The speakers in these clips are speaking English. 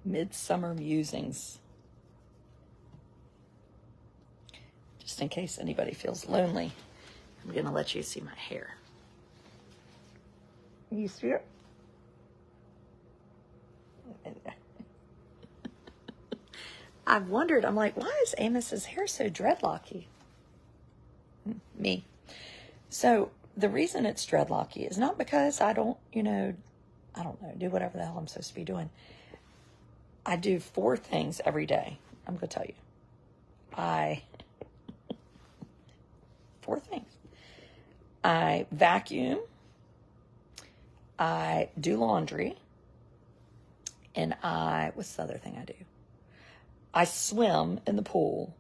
Midsummer Musings. Just in case anybody feels lonely, I'm going to let you see my hair. You see it? I've wondered, I'm like, why is Amos's hair so dreadlocky? Me. So the reason it's dreadlocky is not because I don't, do whatever the hell I'm supposed to be doing. I do 4 things every day. I'm going to tell you. 4 things. I vacuum. I do laundry. And what's the other thing I do? I swim in the pool.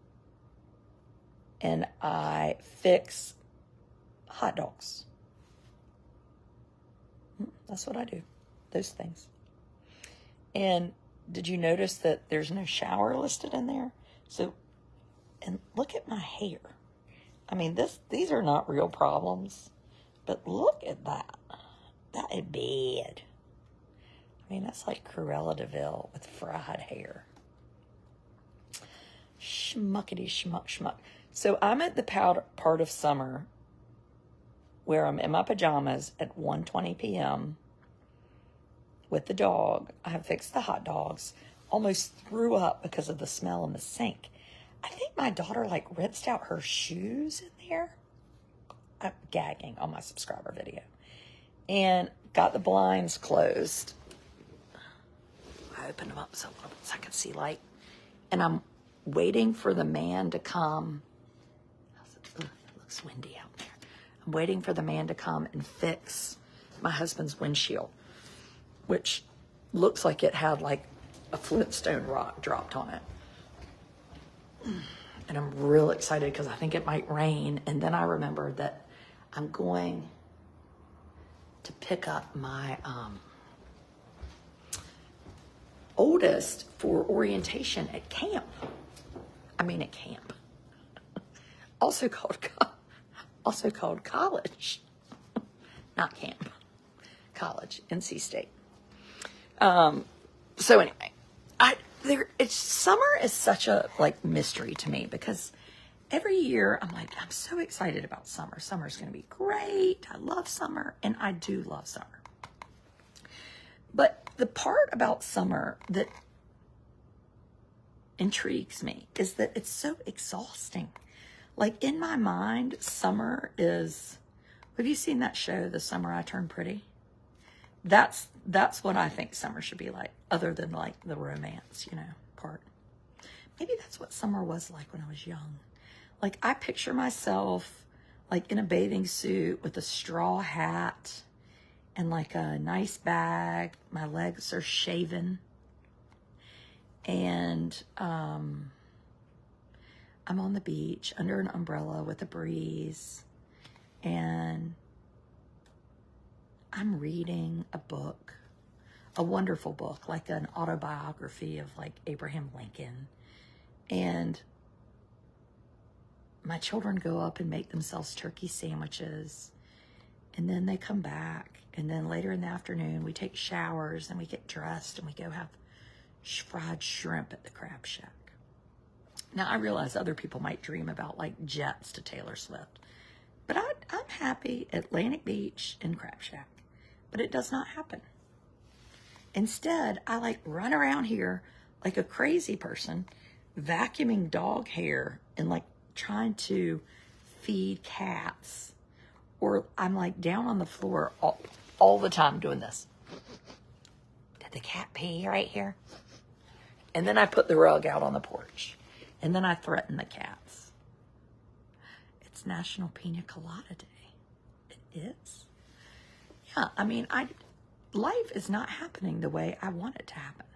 And I fix hot dogs. That's what I do. Those things. And did you notice that there's no shower listed in there? So, and look at my hair. I mean, these are not real problems, but look at that. That is bad. I mean, that's like Cruella de Vil with fried hair. Schmuckety schmuck schmuck. So I'm at the part of summer where I'm in my pajamas at 1:20 p.m. with the dog. I have fixed the hot dogs. Almost threw up because of the smell in the sink. I think my daughter rinsed out her shoes in there. I'm gagging on my subscriber video. And got the blinds closed. I opened them up so I could see light. And I'm waiting for the man to come. It looks windy out there. I'm waiting for the man to come and fix my husband's windshield, which looks like it had a Flintstone rock dropped on it. And I'm real excited because I think it might rain. And then I remembered that I'm going to pick up my oldest for orientation at camp. At camp. Also called college. Not camp. College, NC State. So anyway, summer is such a mystery to me because every year I'm so excited about summer. Summer's going to be great. I love summer, and I do love summer. But the part about summer that intrigues me is that it's so exhausting. In my mind, summer is, have you seen that show, The Summer I Turned Pretty? That's what I think summer should be like, other than the romance, part. Maybe that's what summer was like when I was young. I picture myself in a bathing suit with a straw hat and a nice bag. My legs are shaven. And I'm on the beach under an umbrella with a breeze. And I'm reading a book, a wonderful book, an autobiography of Abraham Lincoln. And my children go up and make themselves turkey sandwiches. And then they come back. And then later in the afternoon, we take showers and we get dressed and we go have fried shrimp at the Crab Shack. Now, I realize other people might dream about jets to Taylor Swift. But I'm happy at Atlantic Beach and Crab Shack. But it does not happen. Instead, I run around here like a crazy person, vacuuming dog hair and trying to feed cats. Or I'm down on the floor all the time doing this. Did the cat pee right here? And then I put the rug out on the porch. And then I threaten the cats. It's National Pina Colada Day. It is. Yeah, life is not happening the way I want it to happen.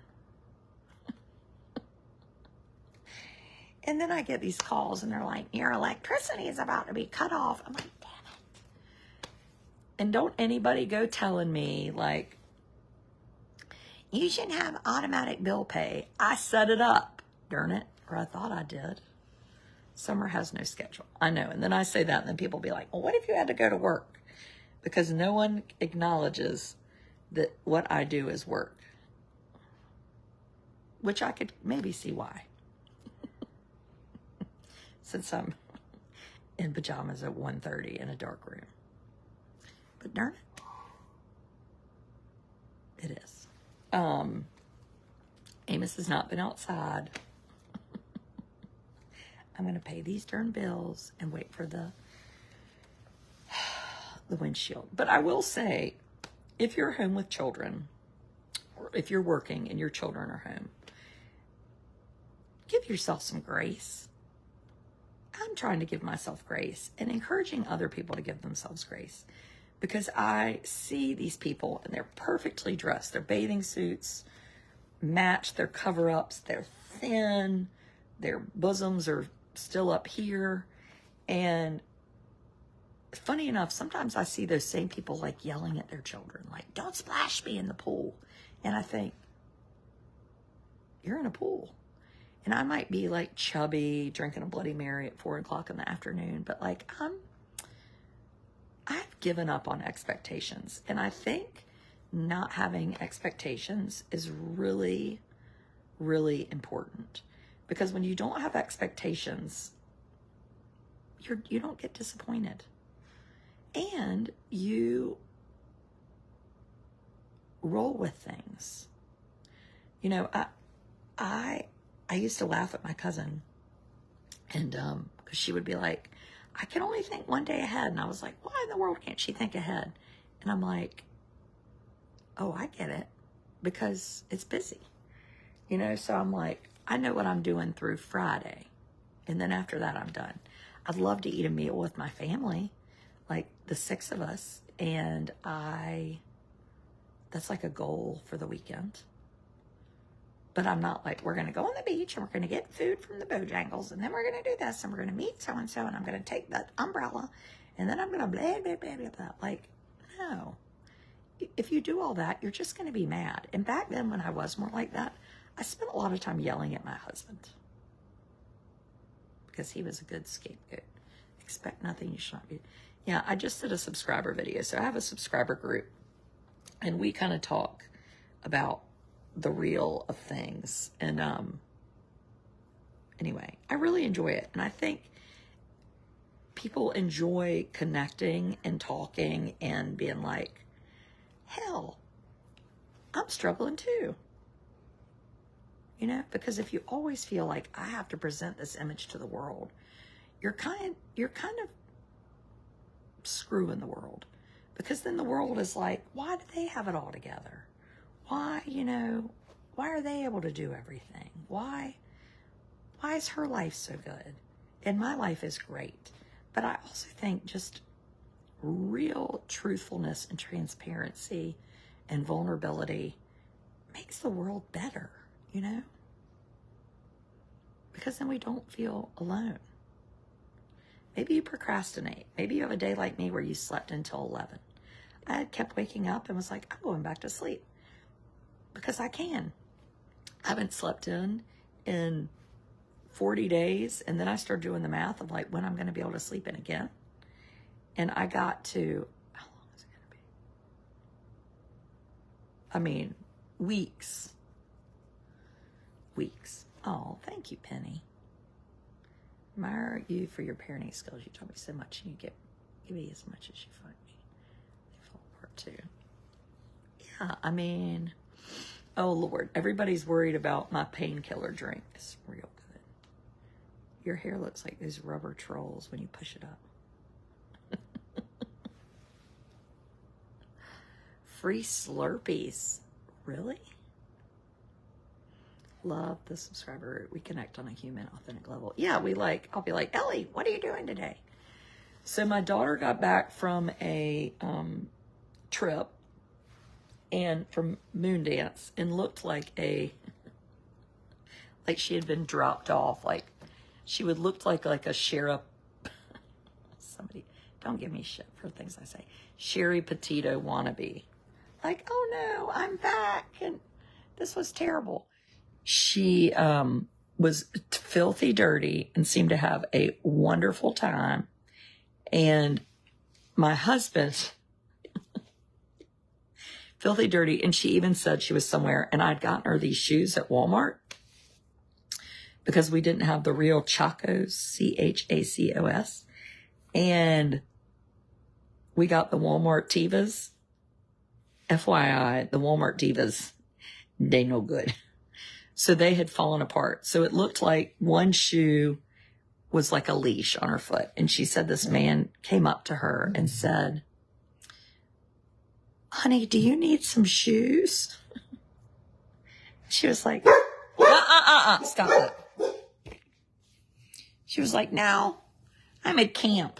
And then I get these calls and they're like, your electricity is about to be cut off. I'm like, damn it. And don't anybody go telling me you should have automatic bill pay. I set it up, darn it, or I thought I did. Summer has no schedule. I know. And then I say that and then people be like, well, what if you had to go to work? Because no one acknowledges that what I do is work. which I could maybe see why. Since I'm in pajamas at 1:30 in a dark room. But darn it, it is. Amos has not been outside. I'm going to pay these darn bills and wait for the windshield. But I will say, if you're home with children, or if you're working and your children are home, give yourself some grace. I'm trying to give myself grace and encouraging other people to give themselves grace, because I see these people and they're perfectly dressed. Their bathing suits match their cover-ups. They're thin. Their bosoms are still up here. And funny enough, sometimes I see those same people like yelling at their children, like, don't splash me in the pool. And I think, you're in a pool. And I might be like chubby, drinking a Bloody Mary at 4 o'clock in the afternoon, but like I've given up on expectations. And I think not having expectations is really, really important, because when you don't have expectations, you don't get disappointed, and you roll with things. You know, I used to laugh at my cousin, and because she would be like, I can only think one day ahead. And I was like, why in the world can't she think ahead? And I'm like, oh, I get it, because it's busy. You know, so I'm like, I know what I'm doing through Friday, and then after that, I'm done. I'd love to eat a meal with my family, like the 6 of us, and that's like a goal for the weekend. But I'm not like, we're going to go on the beach and we're going to get food from the Bojangles, and then we're going to do this, and we're going to meet so-and-so, and I'm going to take that umbrella, and then I'm going to blah, blah, blah, blah, blah. Like, no. If you do all that, you're just going to be mad. And back then, when I was more like that, I spent a lot of time yelling at my husband, because he was a good scapegoat. Expect nothing, you should not be. Yeah, I just did a subscriber video. So I have a subscriber group, and we kind of talk about the real of things. And anyway, I really enjoy it. And I think people enjoy connecting and talking and being like, hell, I'm struggling too. You know, because if you always feel like I have to present this image to the world, you're kind of screwing the world, because then the world is like, why do they have it all together? Why, you know, why are they able to do everything? Why is her life so good? And my life is great. But I also think just real truthfulness and transparency and vulnerability makes the world better, you know? Because then we don't feel alone. Maybe you procrastinate. Maybe you have a day like me where you slept until 11. I kept waking up and was like, I'm going back to sleep, because I can. I haven't slept in 40 days. And then I started doing the math of like when I'm going to be able to sleep in again. And I got to, how long is it going to be? I mean, weeks. Oh, thank you, Penny. Admire you for your parenting skills. You taught me so much, and you give me as much as you find me. They fall apart too. Yeah, I mean, oh Lord, everybody's worried about my painkiller drink. It's real good. Your hair looks like those rubber trolls when you push it up. Free Slurpees. Really? Love the subscriber. We connect on a human, authentic level. Yeah, I'll be like, Ellie, what are you doing today? So my daughter got back from a trip and from moon dance, and looked like like she had been dropped off. Like she would look like a sheriff. Somebody, don't give me shit for things I say. Sherry Petito wannabe. Like, oh no, I'm back, and this was terrible. She was filthy dirty and seemed to have a wonderful time. And my husband, filthy dirty, and she even said she was somewhere, and I'd gotten her these shoes at Walmart, because we didn't have the real Chacos, Chacos. And we got the Walmart Tivas. FYI, the Walmart Divas, they no good. So they had fallen apart. So it looked like one shoe was like a leash on her foot. And she said this man came up to her and said, honey, do you need some shoes? She was like, stop that. She was like, no, I'm at camp.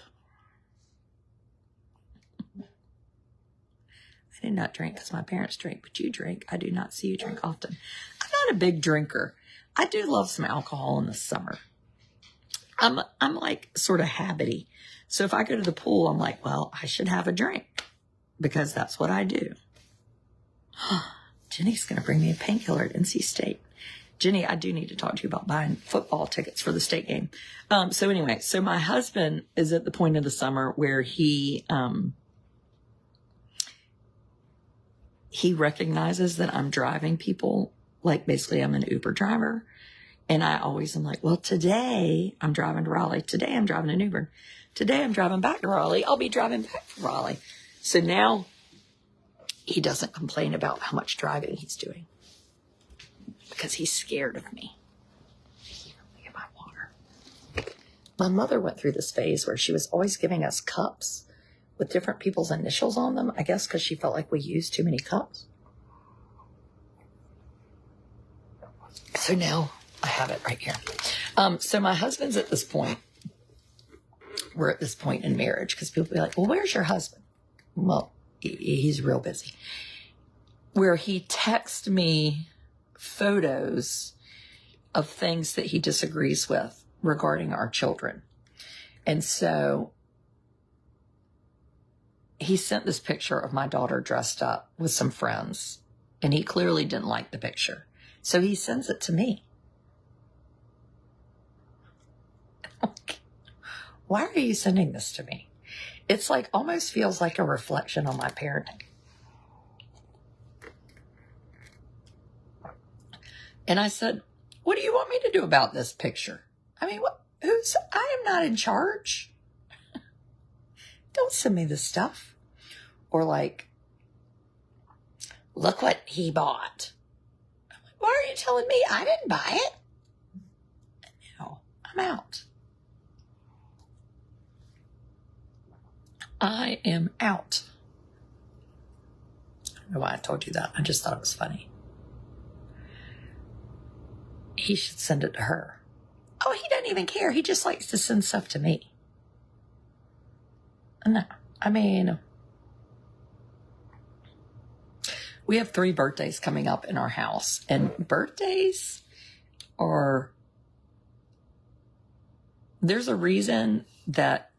I did not drink because my parents drink, but you drink. I do not see you drink often. I'm not a big drinker. I do love some alcohol in the summer. I'm like sort of habity. So if I go to the pool, I'm like, well, I should have a drink because that's what I do. Jenny's going to bring me a painkiller at NC State. Jenny, I do need to talk to you about buying football tickets for the state game. So anyway, so my husband is at the point of the summer where he recognizes that I'm driving people. Like basically I'm an Uber driver. And I always am like, well, today I'm driving to Raleigh. Today I'm driving to Newbern. Today I'm driving back to Raleigh. I'll be driving back to Raleigh. So now he doesn't complain about how much driving he's doing because he's scared of me. Let me get my water. My mother went through this phase where she was always giving us cups with different people's initials on them. I guess because she felt like we used too many cups. So now I have it right here. So my husband's at this point. We're at this point in marriage because people be like, well, where's your husband? Well, he's real busy. Where he texts me photos of things that he disagrees with regarding our children. And so he sent this picture of my daughter dressed up with some friends, and he clearly didn't like the picture. So he sends it to me. Why are you sending this to me? It's like almost feels like a reflection on my parenting. And I said, what do you want me to do about this picture? I mean, I am not in charge. Don't send me this stuff. Or like, look what he bought. I'm like, why are you telling me? I didn't buy it. No, I'm out. I am out. I don't know why I told you that. I just thought it was funny. He should send it to her. Oh, he doesn't even care. He just likes to send stuff to me. No, I mean, we have 3 birthdays coming up in our house, and birthdays are, there's a reason that,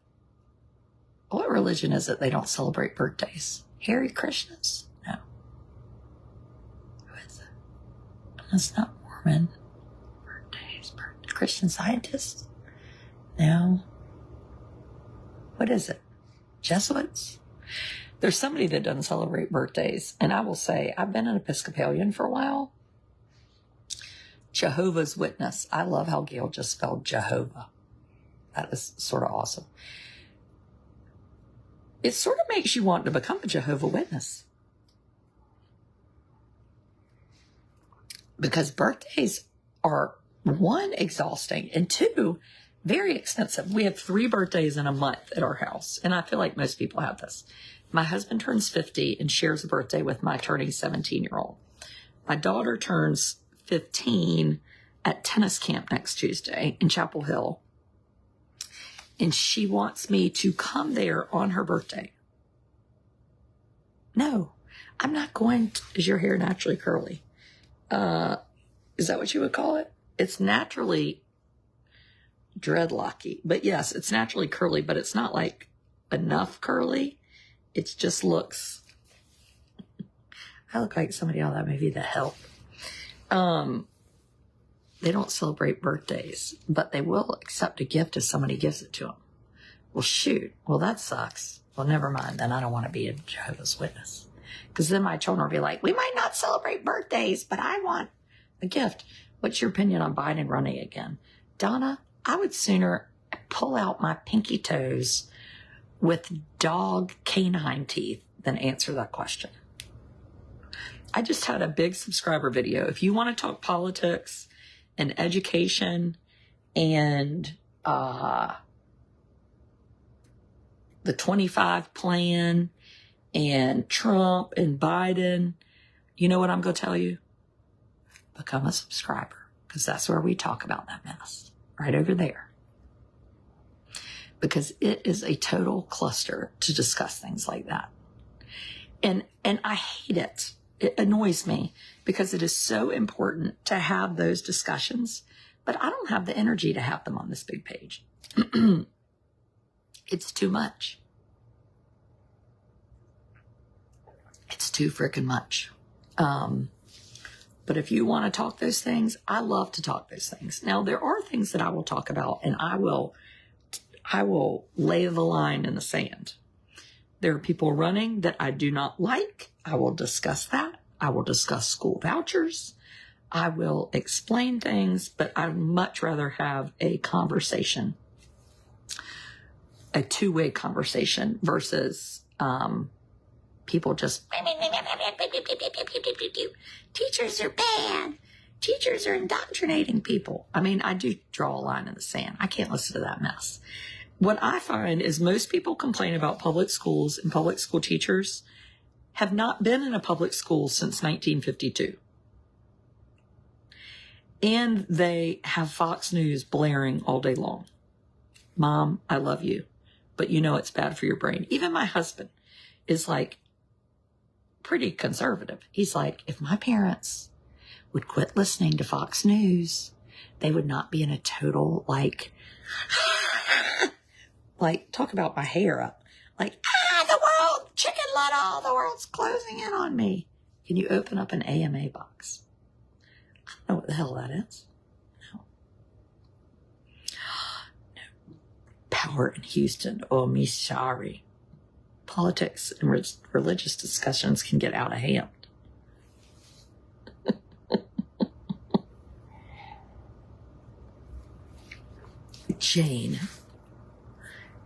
what religion is it they don't celebrate birthdays? Hare Krishnas? No. Who is it? That's not Mormon. Christian Scientists? No. What is it? Jesuits? There's somebody that doesn't celebrate birthdays. And I will say, I've been an Episcopalian for a while. Jehovah's Witness. I love how Gail just spelled Jehovah. That is sort of awesome. It sort of makes you want to become a Jehovah's Witness. Because birthdays are, 1, exhausting, and 2, very expensive. We have 3 birthdays in a month at our house, and I feel like most people have this. My husband turns 50 and shares a birthday with my turning 17-year-old. My daughter turns 15 at tennis camp next Tuesday in Chapel Hill, and she wants me to come there on her birthday. No, I'm not going to. Is your hair naturally curly? Is that what you would call it? It's naturally dreadlocky, but yes, it's naturally curly, but it's not like enough curly. It just looks, I look like somebody out of that movie, The Help. They don't celebrate birthdays, but they will accept a gift if somebody gives it to them. Well, shoot. Well, that sucks. Well, never mind. Then I don't want to be a Jehovah's Witness. Because then my children will be like, we might not celebrate birthdays, but I want a gift. What's your opinion on Biden running again? Donna, I would sooner pull out my pinky toes with dog canine teeth than answer that question. I just had a big subscriber video. If you want to talk politics and education and the 25 plan and Trump and Biden, you know what I'm going to tell you? Become a subscriber, because that's where we talk about that mess, right over there. Because it is a total cluster to discuss things like that. And I hate it. It annoys me because it is so important to have those discussions, but I don't have the energy to have them on this big page. It's too much. It's too freaking much. But if you want to talk those things, I love to talk those things. Now, there are things that I will talk about, and I will lay the line in the sand. There are people running that I do not like. I will discuss that. I will discuss school vouchers. I will explain things, but I'd much rather have a conversation, a two-way conversation versus people just, teachers are bad. Teachers are indoctrinating people. I mean, I do draw a line in the sand. I can't listen to that mess. What I find is most people complain about public schools and public school teachers have not been in a public school since 1952. And they have Fox News blaring all day long. Mom, I love you, but you know it's bad for your brain. Even my husband is like pretty conservative. He's like, if my parents would quit listening to Fox News, they would not be in a total like talk about my hair up. Like, the world, chicken little, the world's closing in on me. Can you open up an AMA box? I don't know what the hell that is. No. Power in Houston. Oh, me sorry. Politics and religious discussions can get out of hand.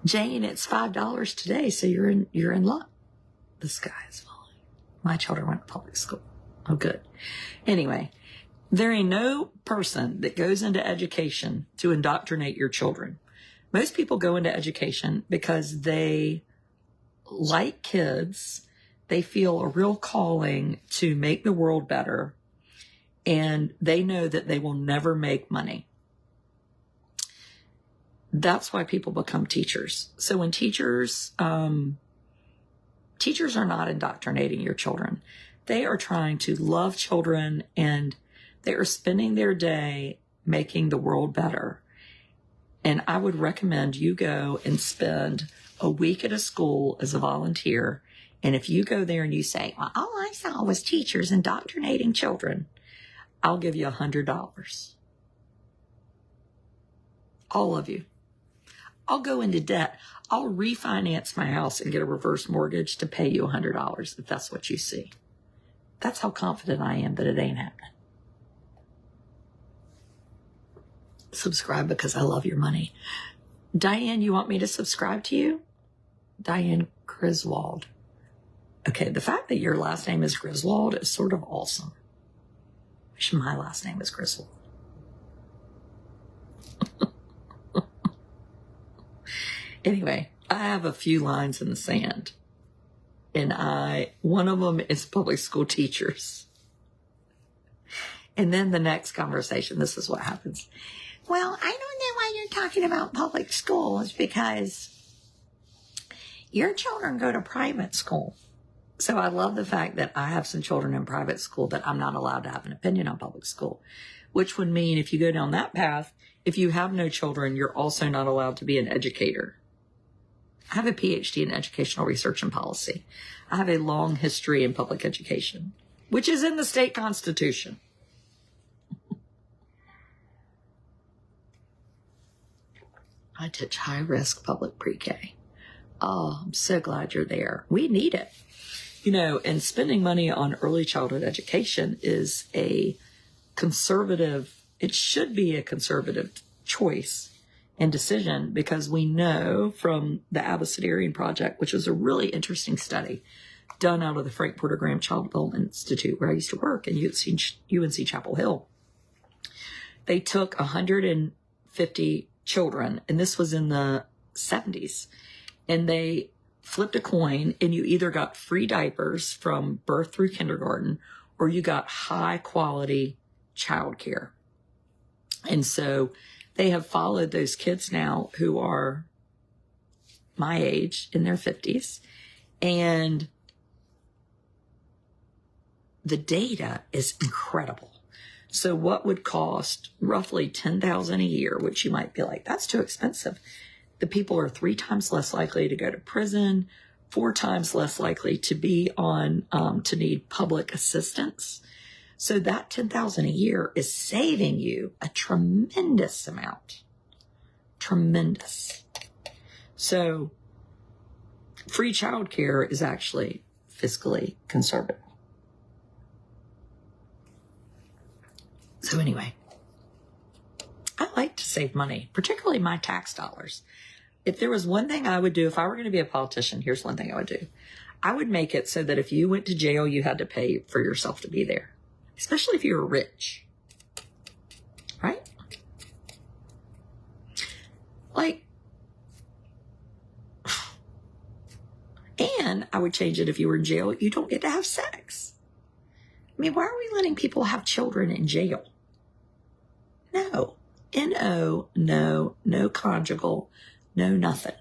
Jane, it's $5 today, so you're in luck. The sky is falling. My children went to public school. Oh, good. Anyway, there ain't no person that goes into education to indoctrinate your children. Most people go into education because they like kids. They feel a real calling to make the world better, and they know that they will never make money. That's why people become teachers. So when teachers are not indoctrinating your children. They are trying to love children, and they are spending their day making the world better. And I would recommend you go and spend a week at a school as a volunteer. And if you go there and you say, well, all I saw was teachers indoctrinating children, I'll give you $100. All of you. I'll go into debt. I'll refinance my house and get a reverse mortgage to pay you $100 if that's what you see. That's how confident I am that it ain't happening. Subscribe because I love your money. Diane, you want me to subscribe to you? Diane Griswold. Okay, the fact that your last name is Griswold is sort of awesome. I wish my last name was Griswold. Anyway, I have a few lines in the sand. And one of them is public school teachers. And then the next conversation, this is what happens. Well, I don't know why you're talking about public schools, because your children go to private school. So I love the fact that I have some children in private school that I'm not allowed to have an opinion on public school, which would mean if you go down that path, if you have no children, you're also not allowed to be an educator. I have a PhD in educational research and policy. I have a long history in public education, which is in the state constitution. I teach high-risk public pre-K. Oh, I'm so glad you're there. We need it. You know, and spending money on early childhood education is a conservative it should be a conservative choice and decision, because we know from the Abecedarian Project, which was a really interesting study done out of the Frank Porter Graham Child Development Institute, where I used to work in UNC Chapel Hill. They took 150 children, and this was in the 70s, and they flipped a coin, and you either got free diapers from birth through kindergarten, or you got high quality childcare. And so they have followed those kids now who are my age, in their 50s, and the data is incredible. So what would cost roughly $10,000 a year, which you might be like, that's too expensive. The people are 3 times less likely to go to prison, 4 times less likely to be on, to need public assistance. So that $10,000 a year is saving you a tremendous amount. Tremendous. So free childcare is actually fiscally conservative. So anyway, I like to save money, particularly my tax dollars. If there was one thing I would do, if I were going to be a politician, here's one thing I would do. I would make it so that if you went to jail, you had to pay for yourself to be there, especially if you were rich, right? Like, and I would change it if you were in jail, you don't get to have sex. I mean, why are we letting people have children in jail? No. N-O, no, no conjugal, no nothing.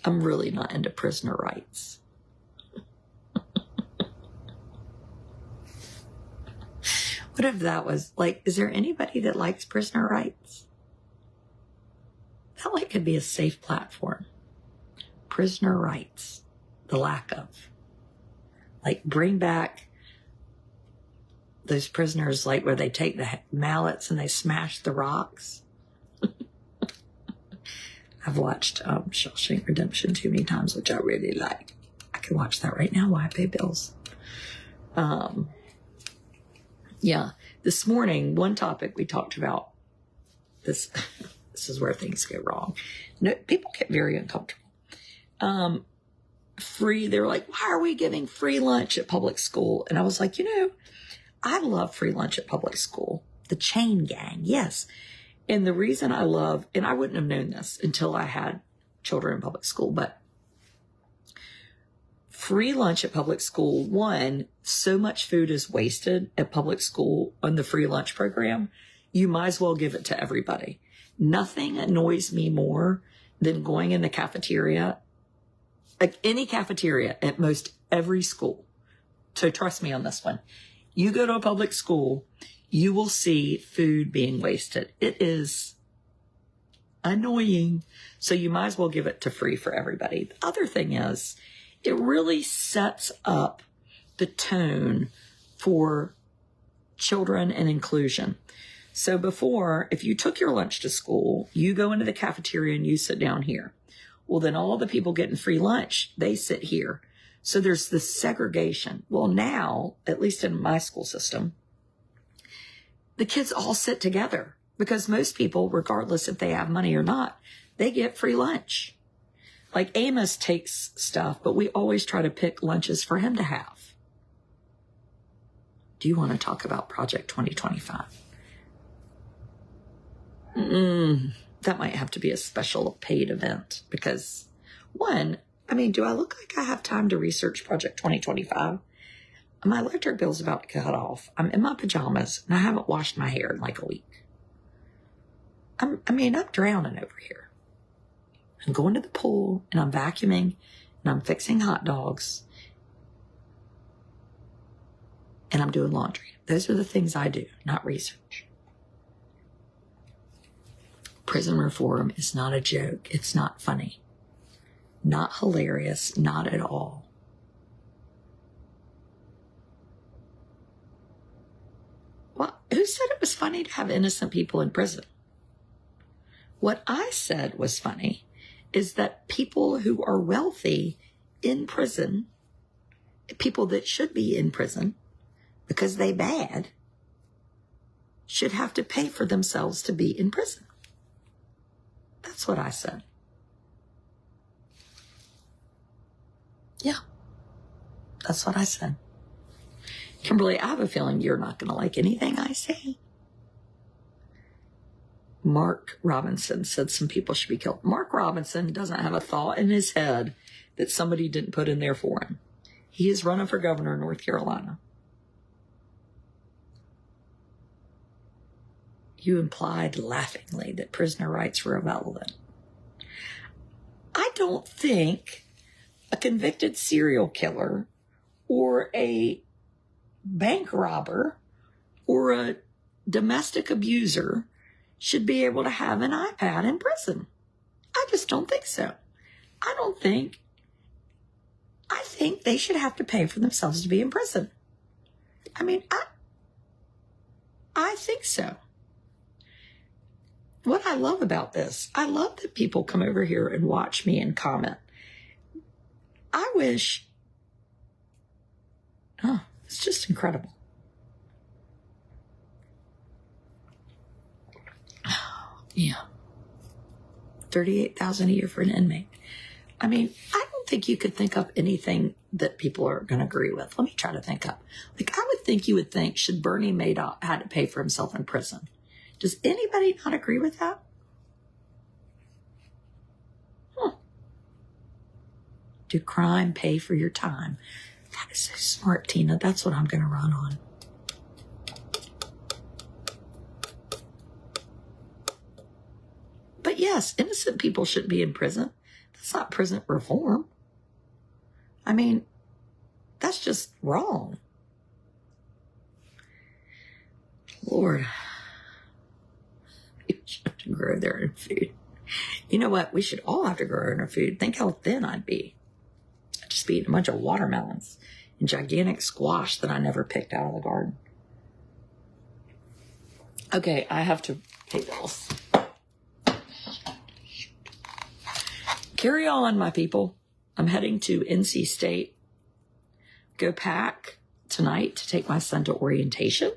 I'm really not into prisoner rights. What if that was, like, is there anybody that likes prisoner rights? That like could be a safe platform. Prisoner rights, the lack of. Like, bring back those prisoners, like where they take the mallets and they smash the rocks. I've watched Shank Redemption too many times, which I really like. I can watch that right now while I pay bills. Yeah, this morning, one topic we talked about, this is where things go wrong. No, people get very uncomfortable. They were like, why are we giving free lunch at public school? And I was like, I love free lunch at public school. The chain gang, yes. And the reason I love, and I wouldn't have known this until I had children in public school, but free lunch at public school, one, so much food is wasted at public school on the free lunch program, you might as well give it to everybody. Nothing annoys me more than going in the cafeteria, like any cafeteria at most every school. So trust me on this one. You go to a public school, you will see food being wasted. It is annoying. So you might as well give it to free for everybody. The other thing is, it really sets up the tone for children and inclusion. So before, if you took your lunch to school, you go into the cafeteria and you sit down here. Well, then all the people getting free lunch, they sit here. So there's this segregation. Well, now, at least in my school system, the kids all sit together because most people, regardless if they have money or not, they get free lunch. Like Amos takes stuff, but we always try to pick lunches for him to have. Do you want to talk about Project 2025? That might have to be a special paid event because, one, I mean, do I look like I have time to research Project 2025? My electric bill's about to cut off. I'm in my pajamas and I haven't washed my hair in like a week. I'm drowning over here. I'm going to the pool and I'm vacuuming and I'm fixing hot dogs and I'm doing laundry. Those are the things I do, not research. Prison reform is not a joke. It's not funny. Not hilarious. Not at all. Well, who said it was funny to have innocent people in prison? What I said was funny is that people who are wealthy in prison, people that should be in prison because they bad, should have to pay for themselves to be in prison. That's what I said. Yeah, that's what I said. Kimberly, I have a feeling you're not going to like anything I say. Mark Robinson said some people should be killed. Mark Robinson doesn't have a thought in his head that somebody didn't put in there for him. He is running for governor in North Carolina. You implied laughingly that prisoner rights were irrelevant. I don't think a convicted serial killer or a bank robber or a domestic abuser should be able to have an iPad in prison. I just don't think so. I think they should have to pay for themselves to be in prison. I mean, I think so. What I love about this, I love that people come over here and watch me and comment. I wish, it's just incredible. Yeah. $38,000 a year for an inmate. I mean, I don't think you could think up anything that people are going to agree with. Let me try to think up. Like, I would think you would think, should Bernie Madoff had to pay for himself in prison? Does anybody not agree with that? Do crime pay for your time? That is so smart, Tina. That's what I'm going to run on. But yes, innocent people shouldn't be in prison. That's not prison reform. I mean, that's just wrong. Lord, we should have to grow their own food. You know what? We should all have to grow our own food. Think how thin I'd be. I'd just be eating a bunch of watermelons and gigantic squash that I never picked out of the garden. Okay, I have to pay bills. Carry on, my people. I'm heading to NC State. Go pack tonight to take my son to orientation.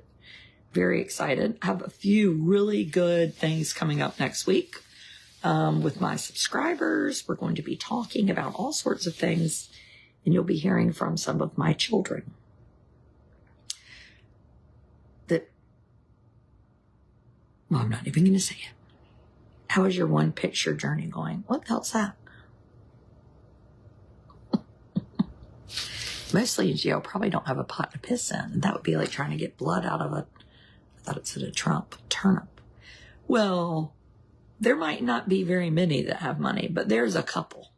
Very excited. I have a few really good things coming up next week with my subscribers. We're going to be talking about all sorts of things, and you'll be hearing from some of my children. I'm not even going to say it. How is your one picture journey going? What the hell's that? Mostly in jail, probably don't have a pot to piss in. That would be like trying to get blood out of I thought it said a turnip. Well, there might not be very many that have money, but there's a couple.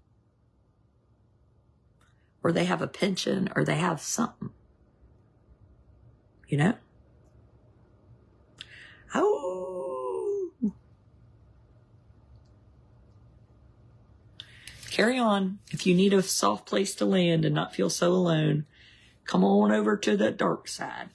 Or they have a pension, or they have something. You know? Oh. Carry on. If you need a soft place to land and not feel so alone, come on over to the dark side.